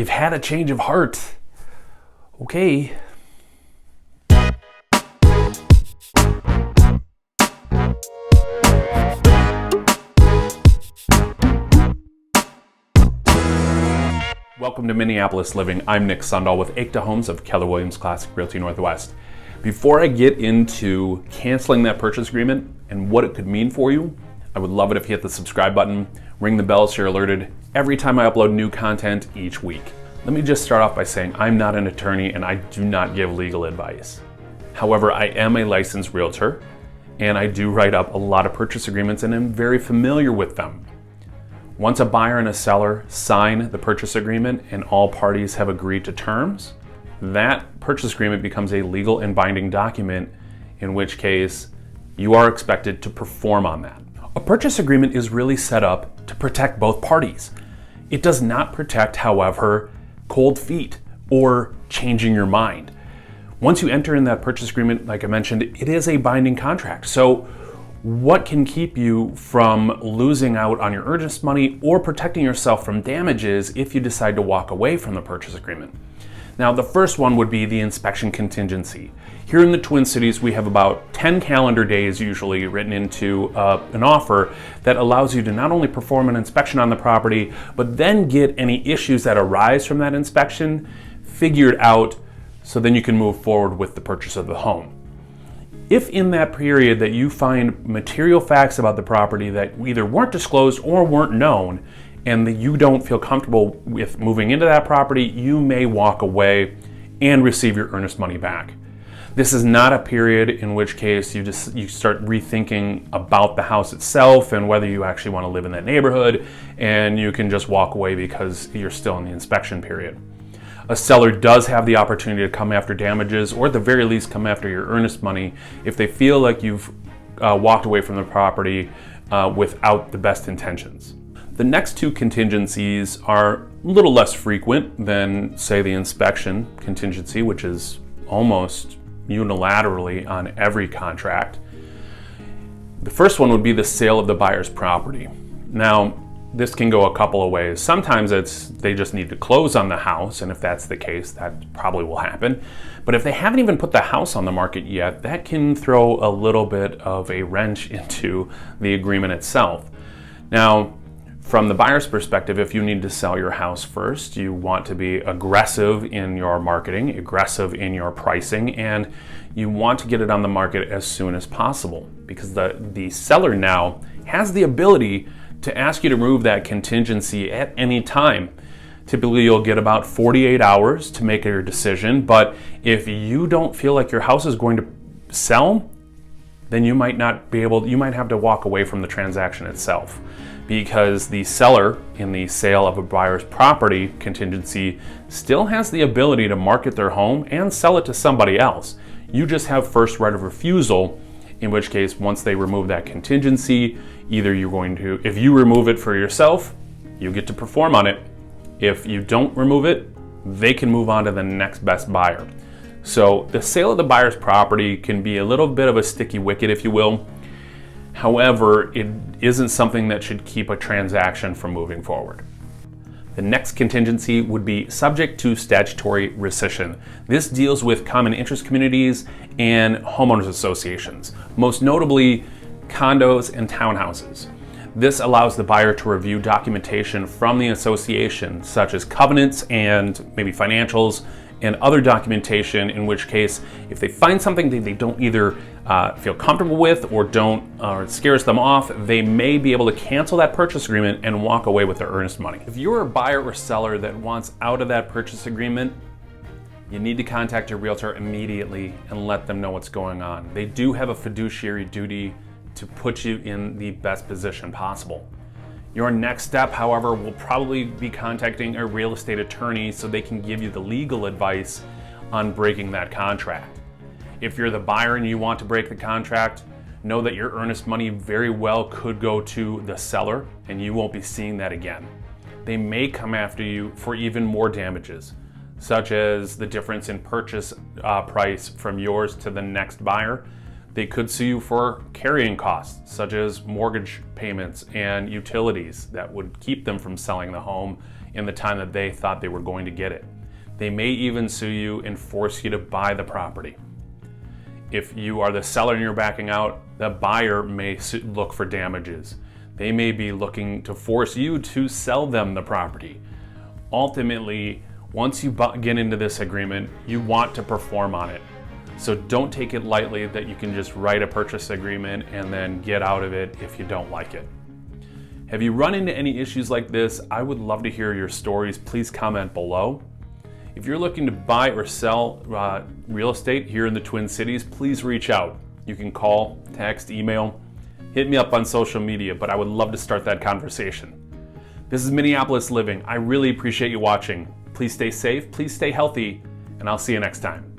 You've had a change of heart. Okay. Welcome to Minneapolis Living. I'm Nick Sundahl with Akedah Homes of Keller Williams Classic Realty Northwest. Before I get into canceling that purchase agreement and what it could mean for you, I would love it if you hit the subscribe button, ring the bell so you're alerted every time I upload new content each week. Let me just start off by saying I'm not an attorney and I do not give legal advice. However, I am a licensed realtor and I do write up a lot of purchase agreements and am very familiar with them. Once a buyer and a seller sign the purchase agreement and all parties have agreed to terms, that purchase agreement becomes a legal and binding document, in which case you are expected to perform on that. A purchase agreement is really set up to protect both parties. It does not protect, however, cold feet or changing your mind. Once you enter in that purchase agreement, like I mentioned, it is a binding contract. So what can keep you from losing out on your earnest money or protecting yourself from damages if you decide to walk away from the purchase agreement? Now, the first one would be the inspection contingency. Here in the Twin Cities, we have about 10 calendar days usually written into an offer that allows you to not only perform an inspection on the property, but then get any issues that arise from that inspection figured out so then you can move forward with the purchase of the home. If in that period that you find material facts about the property that either weren't disclosed or weren't known, and that you don't feel comfortable with moving into that property, you may walk away and receive your earnest money back. This is not a period in which case you start rethinking about the house itself and whether you actually want to live in that neighborhood, and you can just walk away because you're still in the inspection period. A seller does have the opportunity to come after damages, or at the very least come after your earnest money if they feel like you've walked away from the property without the best intentions. The next two contingencies are a little less frequent than, say, the inspection contingency, which is almost unilaterally on every contract. The first one would be the sale of the buyer's property. Now, this can go a couple of ways. Sometimes they just need to close on the house, and if that's the case, that probably will happen. But if they haven't even put the house on the market yet, that can throw a little bit of a wrench into the agreement itself. Now, from the buyer's perspective, if you need to sell your house first, you want to be aggressive in your marketing, aggressive in your pricing, and you want to get it on the market as soon as possible, because the seller now has the ability to ask you to remove that contingency at any time. Typically, you'll get about 48 hours to make your decision, but if you don't feel like your house is going to sell, then you might have to walk away from the transaction itself, because the seller in the sale of a buyer's property contingency still has the ability to market their home and sell it to somebody else. You just have first right of refusal, in which case once they remove that contingency, either if you remove it for yourself, you get to perform on it. If you don't remove it, they can move on to the next best buyer. So the sale of the buyer's property can be a little bit of a sticky wicket, if you will. However, it isn't something that should keep a transaction from moving forward. The next contingency would be subject to statutory rescission. This deals with common interest communities and homeowners associations, most notably condos and townhouses. This allows the buyer to review documentation from the association, such as covenants and maybe financials and other documentation, in which case if they find something that they don't either feel comfortable with or it scares them off, they may be able to cancel that purchase agreement and walk away with their earnest money. If you're a buyer or seller that wants out of that purchase agreement, you need to contact your realtor immediately and let them know what's going on. They do have a fiduciary duty to put you in the best position possible. Your next step, however, will probably be contacting a real estate attorney so they can give you the legal advice on breaking that contract. If you're the buyer and you want to break the contract, know that your earnest money very well could go to the seller and you won't be seeing that again. They may come after you for even more damages, such as the difference in purchase price from yours to the next buyer. They could sue you for carrying costs, such as mortgage payments and utilities that would keep them from selling the home in the time that they thought they were going to get it. They may even sue you and force you to buy the property. If you are the seller and you're backing out, the buyer may look for damages. They may be looking to force you to sell them the property. Ultimately, once you get into this agreement, you want to perform on it. So don't take it lightly that you can just write a purchase agreement and then get out of it if you don't like it. Have you run into any issues like this? I would love to hear your stories. Please comment below. If you're looking to buy or sell real estate here in the Twin Cities, please reach out. You can call, text, email, hit me up on social media, but I would love to start that conversation. This is Minneapolis Living. I really appreciate you watching. Please stay safe, please stay healthy, and I'll see you next time.